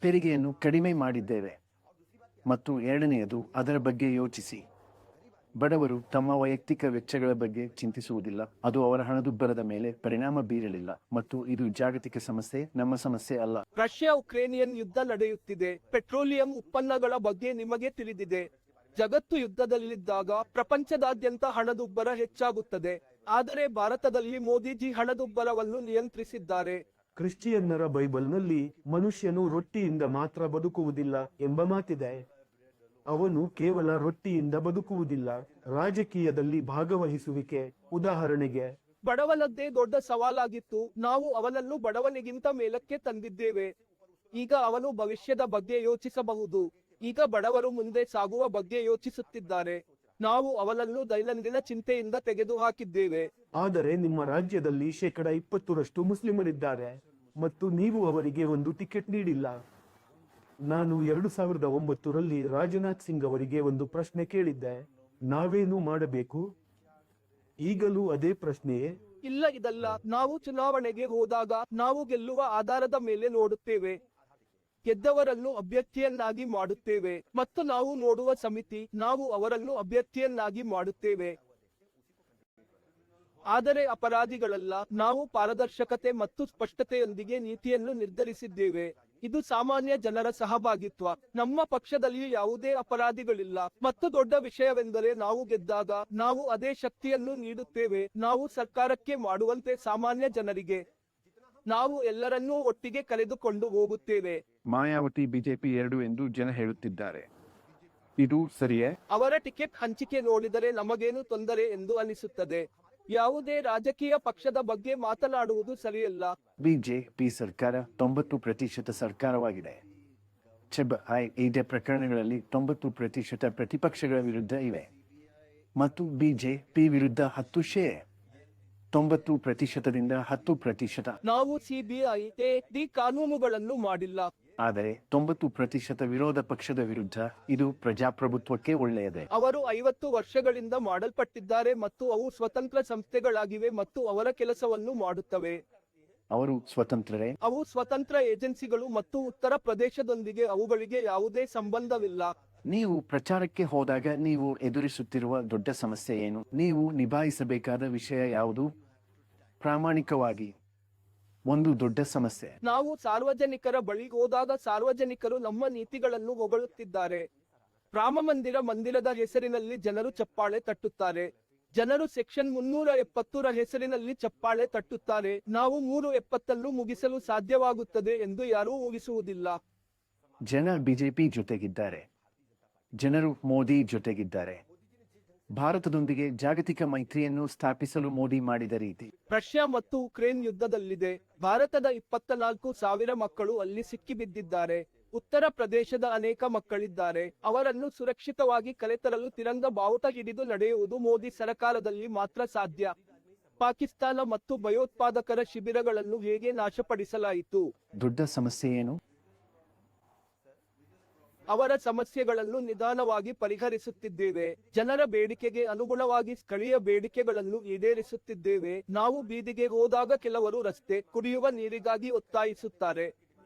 ತೆರಿಗೆಯನ್ನು ಕಡಿಮೆ ಮಾಡಿದ್ದೇವೆ. ಮತ್ತು ಎರಡನೆಯದು, ಅದರ ಬಗ್ಗೆ ಯೋಚಿಸಿ. ಬಡವರು ತಮ್ಮ ವೈಯಕ್ತಿಕ ವೆಚ್ಚಗಳ ಬಗ್ಗೆ ಚಿಂತಿಸುವುದಿಲ್ಲ. ಅದು ಅವರ ಹಣದುಬ್ಬರದ ಮೇಲೆ ಪರಿಣಾಮ ಬೀರಲಿಲ್ಲ. ಮತ್ತು ಇದು ಜಾಗತಿಕ ಸಮಸ್ಯೆ, ನಮ್ಮ ಸಮಸ್ಯೆ ಅಲ್ಲ. ರಷ್ಯಾ ಉಕ್ರೇನಿಯನ್ ಯುದ್ಧ ನಡೆಯುತ್ತಿದೆ. ಪೆಟ್ರೋಲಿಯಂ ಉತ್ಪನ್ನಗಳ ಬಗ್ಗೆ ನಿಮಗೆ ತಿಳಿದಿದೆ. ಜಗತ್ತು ಯುದ್ಧದಲ್ಲಿದ್ದಾಗ ಪ್ರಪಂಚದಾದ್ಯಂತ ಹಣದುಬ್ಬರ ಹೆಚ್ಚಾಗುತ್ತದೆ. ಆದರೆ ಭಾರತದಲ್ಲಿ ಮೋದಿಜಿ ಹಣದುಬ್ಬರವನ್ನು ನಿಯಂತ್ರಿಸಿದ್ದಾರೆ. ಕ್ರಿಶ್ಚಿಯನ್ನರ ಬೈಬಲ್ನಲ್ಲಿ ಮನುಷ್ಯನು ರೊಟ್ಟಿಯಿಂದ ಮಾತ್ರ ಬದುಕುವುದಿಲ್ಲ ಎಂಬ ಮಾತಿದೆ. ಅವನು ಕೇವಲ ರೊಟ್ಟಿಯಿಂದ ಬದುಕುವುದಿಲ್ಲ. ರಾಜಕೀಯದಲ್ಲಿ ಭಾಗವಹಿಸುವಿಕೆ, ಉದಾಹರಣೆಗೆ, ಬಡವನದ್ದೇ ದೊಡ್ಡ ಸವಾಲಾಗಿತ್ತು. ನಾವು ಅವನನ್ನು ಬಡವನಿಗಿಂತ ಮೇಲಕ್ಕೆ ತಂದಿದ್ದೇವೆ. ಈಗ ಅವನು ಭವಿಷ್ಯದ ಬಗ್ಗೆ ಯೋಚಿಸಬಹುದು. ಈಗ ಬಡವರು ಮುಂದೆ ಸಾಗುವ ಬಗ್ಗೆ ಯೋಚಿಸುತ್ತಿದ್ದಾರೆ. ನಾವು ಅವನನ್ನು ದೈನಂದಿನ ಚಿಂತೆಯಿಂದ ತೆಗೆದುಹಾಕಿದ್ದೇವೆ. ಆದರೆ ನಿಮ್ಮ ರಾಜ್ಯದಲ್ಲಿ 20% ಮುಸ್ಲಿಮರಿದ್ದಾರೆ ಮತ್ತು ನೀವು ಅವರಿಗೆ ಒಂದು ಟಿಕೆಟ್ ನೀಡಿಲ್ಲ. ನಾನು 2009ರಲ್ಲಿ ರಾಜನಾಥ್ ಸಿಂಗ್ ಅವರಿಗೆ ಒಂದು ಪ್ರಶ್ನೆ ಕೇಳಿದ್ದೆ, ನಾವೇನು ಮಾಡಬೇಕು? ಈಗಲೂ ಅದೇ ಪ್ರಶ್ನೆಯೇ? ಇಲ್ಲ, ಇದಲ್ಲ. ನಾವು ಚುನಾವಣೆಗೆ ಹೋದಾಗ ನಾವು ಗೆಲ್ಲುವ ಆಧಾರದ ಮೇಲೆ ನೋಡುತ್ತೇವೆ. ಗೆದ್ದವರನ್ನು ಅಭ್ಯರ್ಥಿಯನ್ನಾಗಿ ಮಾಡುತ್ತೇವೆ ಮತ್ತು ನಾವು ನೋಡುವ ಸಮಿತಿ ನಾವು ಅವರನ್ನು ಅಭ್ಯರ್ಥಿಯನ್ನಾಗಿ ಮಾಡುತ್ತೇವೆ. ಆದರೆ ಅಪರಾಧಿಗಳಲ್ಲ. ನಾವು ಪಾರದರ್ಶಕತೆ ಮತ್ತು ಸ್ಪಷ್ಟತೆಯೊಂದಿಗೆ ನೀತಿಯನ್ನು ನಿರ್ಧರಿಸಿದ್ದೇವೆ. ಇದು ಸಾಮಾನ್ಯ ಜನರ ಸಹಭಾಗಿತ್ವ. ನಮ್ಮ ಪಕ್ಷದಲ್ಲಿ ಯಾವುದೇ ಅಪರಾಧಿಗಳಿಲ್ಲ. ಮತ್ತು ದೊಡ್ಡ ವಿಷಯವೆಂದರೆ ನಾವು ಗೆದ್ದಾಗ ನಾವು ಅದೇ ಶಕ್ತಿಯನ್ನು ನೀಡುತ್ತೇವೆ. ನಾವು ಸರ್ಕಾರಕ್ಕೆ ಮಾಡುವಂತೆ ಸಾಮಾನ್ಯ ಜನರಿಗೆ. ನಾವು ಎಲ್ಲರನ್ನೂ ಒಟ್ಟಿಗೆ ಕರೆದುಕೊಂಡು ಹೋಗುತ್ತೇವೆ. ಮಾಯಾವತಿ ಬಿಜೆಪಿ 2 ಎಂದು ಜನ ಹೇಳುತ್ತಿದ್ದಾರೆ. ಇದು ಸರಿಯೇ? ಅವರ ಟಿಕೆಟ್ ಹಂಚಿಕೆ ನೋಡಿದರೆ ನಮಗೇನು ತೊಂದರೆ ಎಂದು ಅನಿಸುತ್ತದೆ. ಯಾವುದೇ ರಾಜಕೀಯ ಪಕ್ಷದ ಬಗ್ಗೆ ಮಾತನಾಡುವುದು ಸರಿಯಲ್ಲ. ಬಿಜೆಪಿ ಸರ್ಕಾರ 90% ಸರ್ಕಾರವಾಗಿದೆ. ಇದೇ ಪ್ರಕರಣಗಳಲ್ಲಿ 90% ಪ್ರತಿಪಕ್ಷಗಳ ವಿರುದ್ಧ ಇವೆ ಮತ್ತು ಬಿಜೆಪಿ ವಿರುದ್ಧ 10%. 90%ದಿಂದ 10%. ನಾವು ಸಿಬಿಐ ಡಿ ಕಾನೂನುಗಳನ್ನು ಮಾಡಿಲ್ಲ. ಆದರೆ 90% ವಿರೋಧ ಪಕ್ಷದ ವಿರುದ್ಧ ಇದು ಪ್ರಜಾಪ್ರಭುತ್ವಕ್ಕೆ ಒಳ್ಳೆಯದೇ. ಅವರು 50 ವರ್ಷಗಳಿಂದ ಮಾಡಲ್ಪಟ್ಟಿದ್ದಾರೆ ಮತ್ತು ಅವು ಸ್ವತಂತ್ರ ಸಂಸ್ಥೆಗಳಾಗಿವೆ ಮತ್ತು ಅವರ ಕೆಲಸವನ್ನು ಮಾಡುತ್ತವೆ. ಅವರು ಸ್ವತಂತ್ರರೇ? ಅವು ಸ್ವತಂತ್ರ ಏಜೆನ್ಸಿಗಳು ಮತ್ತು ಉತ್ತರ ಪ್ರದೇಶದೊಂದಿಗೆ ಅವುಗಳಿಗೆ ಯಾವುದೇ ಸಂಬಂಧವಿಲ್ಲ. ನೀವು ಪ್ರಚಾರಕ್ಕೆ ಹೋದಾಗ ನೀವು ಎದುರಿಸುತ್ತಿರುವ ದೊಡ್ಡ ಸಮಸ್ಯೆ ಏನು? ನೀವು ನಿಭಾಯಿಸಬೇಕಾದ ವಿಷಯ ಯಾವುದು? ಪ್ರಾಮಾಣಿಕವಾಗಿ ಒಂದು ದೊಡ್ಡ ಸಮಸ್ಯೆ. ನಾವು ಸಾರ್ವಜನಿಕರ ಬಳಿ ಹೋದಾಗ ಸಾರ್ವಜನಿಕರು ನಮ್ಮ ನೀತಿಗಳನ್ನು ಹೊಗಳುತ್ತಿದ್ದಾರೆ. ಮಂದಿರದ ಹೆಸರಿನಲ್ಲಿ ಜನರು ಚಪ್ಪಾಳೆ ತಟ್ಟುತ್ತಾರೆ. ಜನರು ಸೆಕ್ಷನ್ 370ರ ಹೆಸರಿನಲ್ಲಿ ಚಪ್ಪಾಳೆ ತಟ್ಟುತ್ತಾರೆ. ನಾವು 370 ಮುಗಿಸಲು ಸಾಧ್ಯವಾಗುತ್ತದೆ ಎಂದು ಯಾರೂ ಊಹಿಸುವುದಿಲ್ಲ. ಜನ ಬಿಜೆಪಿ ಜೊತೆಗಿದ್ದಾರೆ. ಜನರು ಮೋದಿ ಜೊತೆಗಿದ್ದಾರೆ. ಭಾರತದೊಂದಿಗೆ ಜಾಗತಿಕ ಮೈತ್ರಿಯನ್ನು ಸ್ಥಾಪಿಸಲು ಮೋದಿ ಮಾಡಿದ ರೀತಿ. ರಷ್ಯಾ ಮತ್ತು ಉಕ್ರೇನ್ ಯುದ್ಧದಲ್ಲಿದೆ. ಭಾರತದ 24,000 ಮಕ್ಕಳು ಅಲ್ಲಿ ಸಿಕ್ಕಿಬಿದ್ದಿದ್ದಾರೆ. ಉತ್ತರ ಪ್ರದೇಶದ ಅನೇಕ ಮಕ್ಕಳಿದ್ದಾರೆ. ಅವರನ್ನು ಸುರಕ್ಷಿತವಾಗಿ ಕರೆತರಲು ತಿರಂಗ ಬಾವುಟ ಹಿಡಿದು ನಡೆಯುವುದು ಮೋದಿ ಸರಕಾರದಲ್ಲಿ ಮಾತ್ರ ಸಾಧ್ಯ. ಪಾಕಿಸ್ತಾನ ಮತ್ತು ಭಯೋತ್ಪಾದಕರ ಶಿಬಿರಗಳನ್ನು ಹೇಗೆ ನಾಶಪಡಿಸಲಾಯಿತು? ದೊಡ್ಡ ಸಮಸ್ಯೆ ಏನು? ಅವರ ಸಮಸ್ಯೆಗಳನ್ನು ನಿಧಾನವಾಗಿ ಪರಿಹರಿಸುತ್ತಿದ್ದೇವೆ. ಜನರ ಬೇಡಿಕೆಗೆ ಅನುಗುಣವಾಗಿ ಸ್ಥಳೀಯ ಬೇಡಿಕೆಗಳನ್ನು ಈಡೇರಿಸುತ್ತಿದ್ದೇವೆ. ನಾವು ಬೀದಿಗೆ ಹೋದಾಗ ಕೆಲವರು ರಸ್ತೆ, ಕುಡಿಯುವ ನೀರಿಗಾಗಿ ಒತ್ತಾಯಿಸುತ್ತಾರೆ.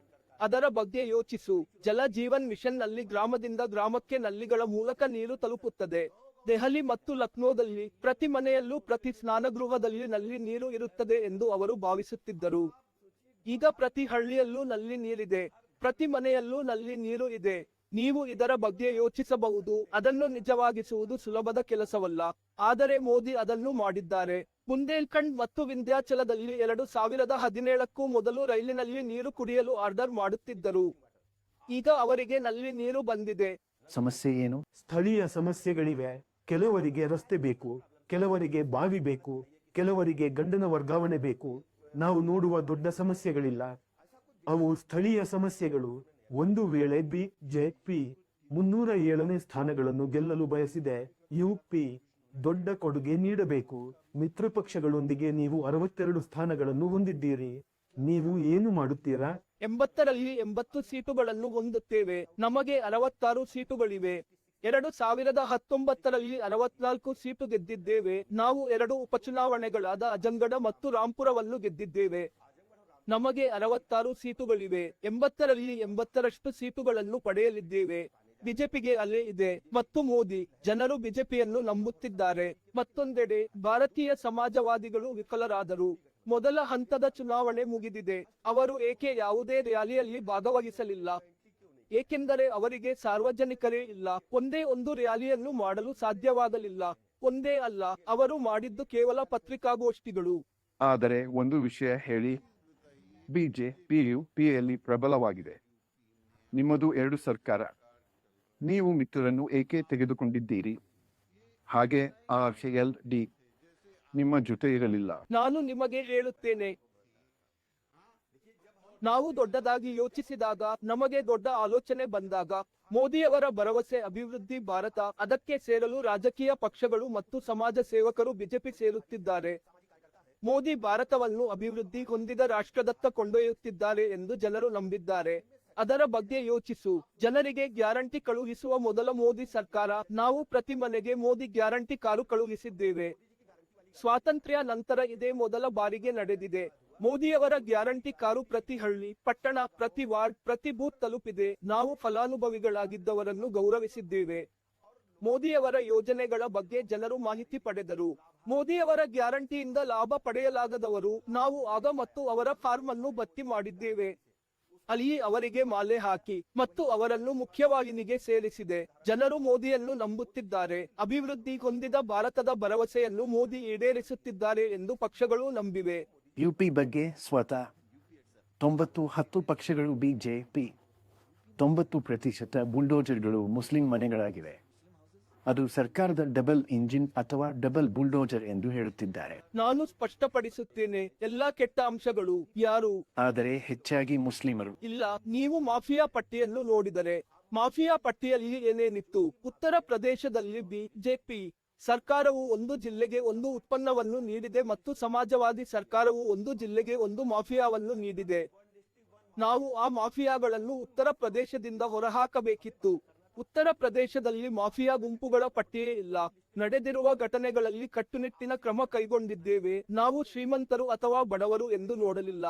ಅದರ ಬಗ್ಗೆ ಯೋಚಿಸು. ಜಲ ಜೀವನ್ ಮಿಷನ್ ನಲ್ಲಿ ಗ್ರಾಮದಿಂದ ಗ್ರಾಮಕ್ಕೆ ನಲ್ಲಿಗಳ ಮೂಲಕ ನೀರು ತಲುಪುತ್ತದೆ. ದೆಹಲಿ ಮತ್ತು ಲಕ್ನೋದಲ್ಲಿ ಪ್ರತಿ ಮನೆಯಲ್ಲೂ ಪ್ರತಿ ಸ್ನಾನಗೃಹದಲ್ಲಿ ನಲ್ಲಿ ನೀರು ಇರುತ್ತದೆ ಎಂದು ಅವರು ಭಾವಿಸುತ್ತಿದ್ದರು. ಈಗ ಪ್ರತಿ ಹಳ್ಳಿಯಲ್ಲೂ ನಲ್ಲಿ ನೀರಿದೆ. ಪ್ರತಿ ಮನೆಯಲ್ಲೂ ನಲ್ಲಿ ನೀರು ಇದೆ. ನೀವು ಇದರ ಬಗ್ಗೆ ಯೋಚಿಸಬಹುದು. ಅದನ್ನು ನಿಜವಾಗಿಸುವುದು ಸುಲಭದ ಕೆಲಸವಲ್ಲ, ಆದರೆ ಮೋದಿ ಅದನ್ನು ಮಾಡಿದ್ದಾರೆ. ಬುಂದೇಲ್ಖಂಡ್ ಮತ್ತು ವಿಂಧ್ಯಾಚಲದಲ್ಲಿ 2017ಕ್ಕೂ ಮೊದಲು ರೈಲಿನಲ್ಲಿ ನೀರು ಕುಡಿಯಲು ಆರ್ಡರ್ ಮಾಡುತ್ತಿದ್ದರು. ಈಗ ಅವರಿಗೆ ನಲ್ಲಿ ನೀರು ಬಂದಿದೆ. ಸಮಸ್ಯೆ ಏನು? ಸ್ಥಳೀಯ ಸಮಸ್ಯೆಗಳಿವೆ. ಕೆಲವರಿಗೆ ರಸ್ತೆ ಬೇಕು, ಕೆಲವರಿಗೆ ಬಾವಿ ಬೇಕು, ಕೆಲವರಿಗೆ ಗಂಡನ ವರ್ಗಾವಣೆ ಬೇಕು. ನಾವು ನೋಡುವ ದೊಡ್ಡ ಸಮಸ್ಯೆಗಳಿಲ್ಲ. ಅವು ಸ್ಥಳೀಯ ಸಮಸ್ಯೆಗಳು. ಒಂದು ವೇಳೆ ಬಿಜೆಪಿ 307ನೇ ಸ್ಥಾನಗಳನ್ನು ಗೆಲ್ಲಲು ಬಯಸಿದೆ. ಯುಪಿ ದೊಡ್ಡ ಕೊಡುಗೆ ನೀಡಬೇಕು. ಮಿತ್ರ ಪಕ್ಷಗಳೊಂದಿಗೆ ನೀವು 62 ಸ್ಥಾನಗಳನ್ನು ಹೊಂದಿದ್ದೀರಿ. ನೀವು ಏನು ಮಾಡುತ್ತೀರಾ? 80ರಲ್ಲಿ 80 ಸೀಟುಗಳನ್ನು ಹೊಂದುತ್ತೇವೆ. ನಮಗೆ 66 ಸೀಟುಗಳಿವೆ. 2019ರಲ್ಲಿ 64 ಸೀಟು ಗೆದ್ದಿದ್ದೇವೆ. ನಾವು 2 ಉಪಚುನಾವಣೆಗಳಾದ ಅಜಂಗಢ ಮತ್ತು ರಾಂಪುರವನ್ನು ಗೆದ್ದಿದ್ದೇವೆ. ನಮಗೆ 66 ಸೀಟುಗಳಿವೆ. 80ರಲ್ಲಿ 80ರಷ್ಟು ಸೀಟುಗಳನ್ನು ಪಡೆಯಲಿದ್ದೇವೆ. ಬಿಜೆಪಿಗೆ ಅಲೆ ಇದೆ ಮತ್ತು ಮೋದಿ ಜನರು ಬಿಜೆಪಿಯನ್ನು ನಂಬುತ್ತಿದ್ದಾರೆ. ಮತ್ತೊಂದೆಡೆ ಭಾರತೀಯ ಸಮಾಜವಾದಿಗಳು ವಿಫಲರಾದರು. ಮೊದಲ ಹಂತದ ಚುನಾವಣೆ ಮುಗಿದಿದೆ. ಅವರು ಏಕೆ ಯಾವುದೇ ರ್ಯಾಲಿಯಲ್ಲಿ ಭಾಗವಹಿಸಲಿಲ್ಲ? ಏಕೆಂದರೆ ಅವರಿಗೆ ಸಾರ್ವಜನಿಕರೇ ಇಲ್ಲ. ಒಂದೇ ಒಂದು ರ್ಯಾಲಿಯನ್ನು ಮಾಡಲು ಸಾಧ್ಯವಾಗಲಿಲ್ಲ. ಒಂದೇ ಅಲ್ಲ, ಅವರು ಮಾಡಿದ್ದು ಕೇವಲ ಪತ್ರಿಕಾಗೋಷ್ಠಿಗಳು. ಆದರೆ ಒಂದು ವಿಷಯ ಹೇಳಿ, ಬಿಜೆಪಿಯು ಪಿಯಲ್ಲಿ ಪ್ರಬಲವಾಗಿದೆ. ನಿಮ್ಮದು 2 ಸರ್ಕಾರ. ನೀವು ಮಿತ್ರರನ್ನು ಏಕೆ ತೆಗೆದುಕೊಂಡಿದ್ದೀರಿ? ಹಾಗೆ RLD ನಿಮ್ಮ ಜೊತೆ ಇರಲಿಲ್ಲ. ನಾನು ನಿಮಗೆ ಹೇಳುತ್ತೇನೆ, ನಾವು ದೊಡ್ಡದಾಗಿ ಯೋಚಿಸಿದಾಗ, ನಮಗೆ ದೊಡ್ಡ ಆಲೋಚನೆ ಬಂದಾಗ, ಮೋದಿಯವರ ಭರವಸೆ ಅಭಿವೃದ್ಧಿ ಭಾರತ, ಅದಕ್ಕೆ ಸೇರಲು ರಾಜಕೀಯ ಪಕ್ಷಗಳು ಮತ್ತು ಸಮಾಜ ಸೇವಕರು ಬಿಜೆಪಿ ಸೇರುತ್ತಿದ್ದಾರೆ. ಮೋದಿ ಭಾರತವನ್ನು ಅಭಿವೃದ್ಧಿ ಹೊಂದಿದ ರಾಷ್ಟ್ರದತ್ತ ಕೊಂಡೊಯ್ಯುತ್ತಿದ್ದಾರೆ ಎಂದು ಜನರು ನಂಬಿದ್ದಾರೆ. ಅದರ ಬಗ್ಗೆ ಯೋಚಿಸು. ಜನರಿಗೆ ಗ್ಯಾರಂಟಿ ಕಳುಹಿಸುವ ಮೊದಲ ಮೋದಿ ಸರ್ಕಾರ. ನಾವು ಪ್ರತಿ ಮನೆಗೆ ಮೋದಿ ಗ್ಯಾರಂಟಿ ಕಾರು ಕಳುಹಿಸಿದ್ದೇವೆ. ಸ್ವಾತಂತ್ರ್ಯ ನಂತರ ಇದೇ ಮೊದಲ ಬಾರಿಗೆ ನಡೆದಿದೆ. ಮೋದಿಯವರ ಗ್ಯಾರಂಟಿ ಕಾರು ಪ್ರತಿ ಹಳ್ಳಿ, ಪಟ್ಟಣ, ಪ್ರತಿ ವಾರ್ಡ್, ಪ್ರತಿ ಬೂತ್ ತಲುಪಿದೆ. ನಾವು ಫಲಾನುಭವಿಗಳಾಗಿದ್ದವರನ್ನು ಗೌರವಿಸಿದ್ದೇವೆ. ಮೋದಿಯವರ ಯೋಜನೆಗಳ ಬಗ್ಗೆ ಜನರು ಮಾಹಿತಿ ಪಡೆದರು. ಮೋದಿಯವರ ಗ್ಯಾರಂಟಿಯಿಂದ ಲಾಭ ಪಡೆಯಲಾಗದವರು ನಾವು ಆಗ ಮತ್ತು ಅವರ ಫಾರ್ಮ್ ಅನ್ನು ಭರ್ತಿ ಮಾಡಿದ್ದೇವೆ. ಅಲ್ಲಿ ಅವರಿಗೆ ಮಾಲೆ ಹಾಕಿ ಮತ್ತು ಅವರನ್ನು ಮುಖ್ಯವಾಹಿನಿಗೆ ಸೇರಿಸಿದೆ. ಜನರು ಮೋದಿಯನ್ನು ನಂಬುತ್ತಿದ್ದಾರೆ. ಅಭಿವೃದ್ಧಿ ಹೊಂದಿದ ಭಾರತದ ಭರವಸೆಯನ್ನು ಮೋದಿ ಈಡೇರಿಸುತ್ತಿದ್ದಾರೆ ಎಂದು ಪಕ್ಷಗಳು ನಂಬಿವೆ. ಯುಪಿ ಬಗ್ಗೆ ಸ್ವತಃ 90-10 ಪಕ್ಷಗಳು ಬಿಜೆಪಿ. 90% ಬುಲ್ಡೋಜರ್ಗಳು ಮುಸ್ಲಿಂ ಮನೆಗಳಾಗಿವೆ. ಅದು ಸರ್ಕಾರದ ಡಬಲ್ ಇಂಜಿನ್ ಅಥವಾ ಡಬಲ್ ಬುಲ್ಡೋಜರ್ ಎಂದು ಹೇಳುತ್ತಿದ್ದಾರೆ. ನಾನು ಸ್ಪಷ್ಟಪಡಿಸುತ್ತೇನೆ, ಎಲ್ಲಾ ಕೆಟ್ಟ ಅಂಶಗಳು ಯಾರು? ಆದರೆ ಹೆಚ್ಚಾಗಿ ಮುಸ್ಲಿಮರು. ಇಲ್ಲ, ನೀವು ಮಾಫಿಯಾ ಪಟ್ಟಿಯನ್ನು ನೋಡಿದರೆ ಮಾಫಿಯಾ ಪಟ್ಟಿಯಲ್ಲಿ ಏನೇನಿತ್ತು? ಉತ್ತರ ಪ್ರದೇಶದಲ್ಲಿ ಬಿಜೆಪಿ ಸರ್ಕಾರವು ಒಂದು ಜಿಲ್ಲೆಗೆ ಒಂದು ಉತ್ಪನ್ನವನ್ನು ನೀಡಿದೆ ಮತ್ತು ಸಮಾಜವಾದಿ ಸರ್ಕಾರವು ಒಂದು ಜಿಲ್ಲೆಗೆ ಒಂದು ಮಾಫಿಯಾವನ್ನು ನೀಡಿದೆ. ನಾವು ಆ ಮಾಫಿಯಾಗಳನ್ನು ಉತ್ತರ ಪ್ರದೇಶದಿಂದ ಹೊರಹಾಕಬೇಕಿತ್ತು. ಉತ್ತರ ಪ್ರದೇಶದಲ್ಲಿ ಮಾಫಿಯಾ ಗುಂಪುಗಳ ಪಟ್ಟಿಯೇ ಇಲ್ಲ. ನಡೆದಿರುವ ಘಟನೆಗಳಲ್ಲಿ ಕಟ್ಟುನಿಟ್ಟಿನ ಕ್ರಮ ಕೈಗೊಂಡಿದ್ದೇವೆ. ನಾವು ಶ್ರೀಮಂತರು ಅಥವಾ ಬಡವರು ಎಂದು ನೋಡಲಿಲ್ಲ.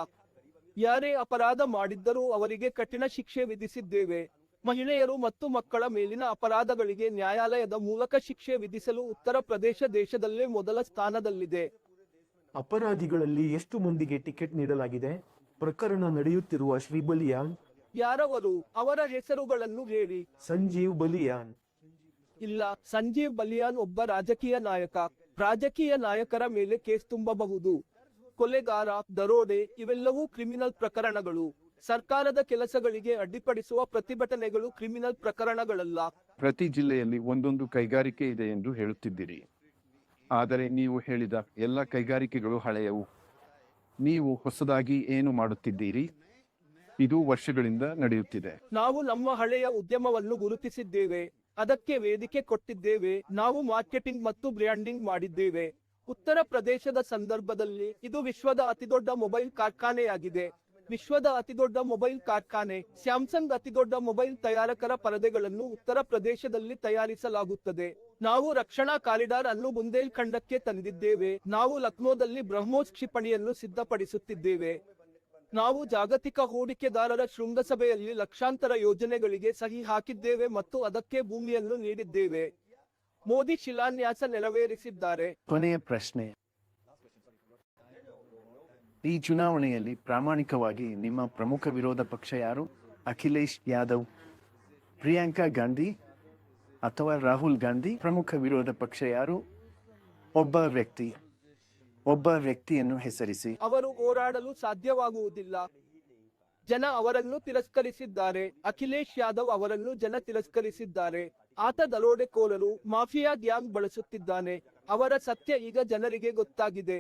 ಯಾರೇ ಅಪರಾಧ ಮಾಡಿದ್ದರೂ ಅವರಿಗೆ ಕಠಿಣ ಶಿಕ್ಷೆ ವಿಧಿಸಿದ್ದೇವೆ. ಮಹಿಳೆಯರು ಮತ್ತು ಮಕ್ಕಳ ಮೇಲಿನ ಅಪರಾಧಗಳಿಗೆ ನ್ಯಾಯಾಲಯದ ಮೂಲಕ ಶಿಕ್ಷೆ ವಿಧಿಸಲು ಉತ್ತರ ಪ್ರದೇಶ ದೇಶದಲ್ಲೇ ಮೊದಲ ಸ್ಥಾನದಲ್ಲಿದೆ. ಅಪರಾಧಿಗಳಲ್ಲಿ ಎಷ್ಟು ಮಂದಿಗೆ ಟಿಕೆಟ್ ನೀಡಲಾಗಿದೆ? ಪ್ರಕರಣ ನಡೆಯುತ್ತಿರುವ ಶ್ರೀ ಬಲಿಯಾನ್, ಯಾರವರು? ಅವರ ಹೆಸರುಗಳನ್ನು ಹೇಳಿ. ಸಂಜೀವ್ ಬಲಿಯಾನ್. ಇಲ್ಲ, ಸಂಜೀವ್ ಬಲಿಯಾನ್ ಒಬ್ಬ ರಾಜಕೀಯ ನಾಯಕ. ರಾಜಕೀಯ ನಾಯಕರ ಮೇಲೆ ಕೇಸ್ ತುಂಬಬಹುದು. ಕೊಲೆಗಾರ, ದರೋಡೆ ಇವೆಲ್ಲವೂ ಕ್ರಿಮಿನಲ್ ಪ್ರಕರಣಗಳು. ಸರ್ಕಾರದ ಕೆಲಸಗಳಿಗೆ ಅಡ್ಡಿಪಡಿಸುವ ಪ್ರತಿಭಟನೆಗಳು ಕ್ರಿಮಿನಲ್ ಪ್ರಕರಣಗಳಲ್ಲ. ಪ್ರತಿ ಜಿಲ್ಲೆಯಲ್ಲಿ ಒಂದೊಂದು ಕೈಗಾರಿಕೆ ಇದೆ ಎಂದು ಹೇಳುತ್ತಿದ್ದೀರಿ. ಆದರೆ ನೀವು ಹೇಳಿದ ಎಲ್ಲ ಕೈಗಾರಿಕೆಗಳು ಹಳೆಯವು. ನೀವು ಹೊಸದಾಗಿ ಏನು ಮಾಡುತ್ತಿದ್ದೀರಿ? ಇದು ವರ್ಷಗಳಿಂದ ನಡೆಯುತ್ತಿದೆ. ನಾವು ನಮ್ಮ ಹಳೆಯ ಉದ್ಯಮವನ್ನು ಗುರುತಿಸಿದ್ದೇವೆ, ಅದಕ್ಕೆ ವೇದಿಕೆ ಕೊಟ್ಟಿದ್ದೇವೆ. ನಾವು ಮಾರ್ಕೆಟಿಂಗ್ ಮತ್ತು ಬ್ರ್ಯಾಂಡಿಂಗ್ ಮಾಡಿದ್ದೇವೆ. ಉತ್ತರ ಪ್ರದೇಶದ ಸಂದರ್ಭದಲ್ಲಿ ಇದು ವಿಶ್ವದ ಅತಿದೊಡ್ಡ ಮೊಬೈಲ್ ಕಾರ್ಖಾನೆಯಾಗಿದೆ. ವಿಶ್ವದ ಅತಿದೊಡ್ಡ ಮೊಬೈಲ್ ಕಾರ್ಖಾನೆ ಸ್ಯಾಮ್ಸಂಗ್ ಅತಿದೊಡ್ಡ ಮೊಬೈಲ್ ತಯಾರಕರ ಪರದೆಗಳನ್ನು ಉತ್ತರ ಪ್ರದೇಶದಲ್ಲಿ ತಯಾರಿಸಲಾಗುತ್ತದೆ. ನಾವು ರಕ್ಷಣಾ ಕಾರಿಡಾರ್ ಅನ್ನು ಬುಂದೇಲ್ಖಂಡಕ್ಕೆ ತಂದಿದ್ದೇವೆ. ನಾವು ಲಕ್ನೋದಲ್ಲಿ ಬ್ರಹ್ಮೋಸ್ ಕ್ಷಿಪಣಿಯನ್ನು ಸಿದ್ಧಪಡಿಸುತ್ತಿದ್ದೇವೆ. ನಾವು ಜಾಗತಿಕ ಹೂಡಿಕೆದಾರರ ಶೃಂಗಸಭೆಯಲ್ಲಿ ಲಕ್ಷಾಂತರ ಯೋಜನೆಗಳಿಗೆ ಸಹಿ ಹಾಕಿದ್ದೇವೆ ಮತ್ತು ಅದಕ್ಕೆ ಭೂಮಿಯನ್ನು ನೀಡಿದ್ದೇವೆ. ಮೋದಿ ಶಿಲಾನ್ಯಾಸ ನೆರವೇರಿಸಿದ್ದಾರೆ. ಕೊನೆಯ ಪ್ರಶ್ನೆ, ಈ ಚುನಾವಣೆಯಲ್ಲಿ ಪ್ರಾಮಾಣಿಕವಾಗಿ ನಿಮ್ಮ ಪ್ರಮುಖ ವಿರೋಧ ಪಕ್ಷ ಯಾರು? ಅಖಿಲೇಶ್ ಯಾದವ್, ಪ್ರಿಯಾಂಕಾ ಗಾಂಧಿ ಅಥವಾ ರಾಹುಲ್ ಗಾಂಧಿ? ಪ್ರಮುಖ ವಿರೋಧ ಪಕ್ಷ ಯಾರು? ಒಬ್ಬ ವ್ಯಕ್ತಿಯನ್ನು ಹೆಸರಿಸಿ. ಅವರು ಹೋರಾಡಲು ಸಾಧ್ಯವಾಗುವುದಿಲ್ಲ. ಜನ ಅವರನ್ನು ತಿರಸ್ಕರಿಸಿದ್ದಾರೆ. ಅಖಿಲೇಶ್ ಯಾದವ್ ಅವರನ್ನು ಜನ ತಿರಸ್ಕರಿಸಿದ್ದಾರೆ. ಆತ ದರೋಡೆಕೋರರು, ಮಾಫಿಯಾ ಗ್ಯಾಂಗ್ ಬಳಸುತ್ತಿದ್ದಾನೆ. ಅವರ ಸತ್ಯ ಈಗ ಜನರಿಗೆ ಗೊತ್ತಾಗಿದೆ.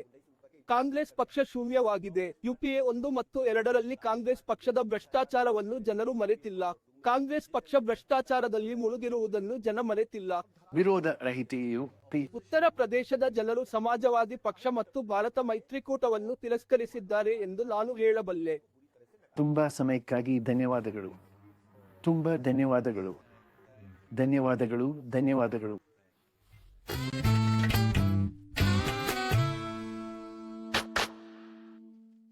ಕಾಂಗ್ರೆಸ್ ಪಕ್ಷ ಶೂನ್ಯವಾಗಿದೆ. ಯುಪಿಎ 1 ಮತ್ತು 2ರಲ್ಲಿ ಕಾಂಗ್ರೆಸ್ ಪಕ್ಷದ ಭ್ರಷ್ಟಾಚಾರವನ್ನು ಜನರು ಮರೆತಿಲ್ಲ. ಕಾಂಗ್ರೆಸ್ ಪಕ್ಷ ಭ್ರಷ್ಟಾಚಾರದಲ್ಲಿ ಮುಳುಗಿರುವುದನ್ನು ಜನ ಮರೆತಿಲ್ಲ. ವಿರೋಧ ರಹಿತ ಯುಪಿ. ಉತ್ತರ ಪ್ರದೇಶದ ಜನರು ಸಮಾಜವಾದಿ ಪಕ್ಷ ಮತ್ತು ಭಾರತ ಮೈತ್ರಿಕೂಟವನ್ನು ತಿರಸ್ಕರಿಸಿದ್ದಾರೆ ಎಂದು ನಾನು ಹೇಳಬಲ್ಲೆ. ತುಂಬಾ ಸಮಯಕ್ಕಾಗಿ ಧನ್ಯವಾದಗಳು. ಧನ್ಯವಾದಗಳು.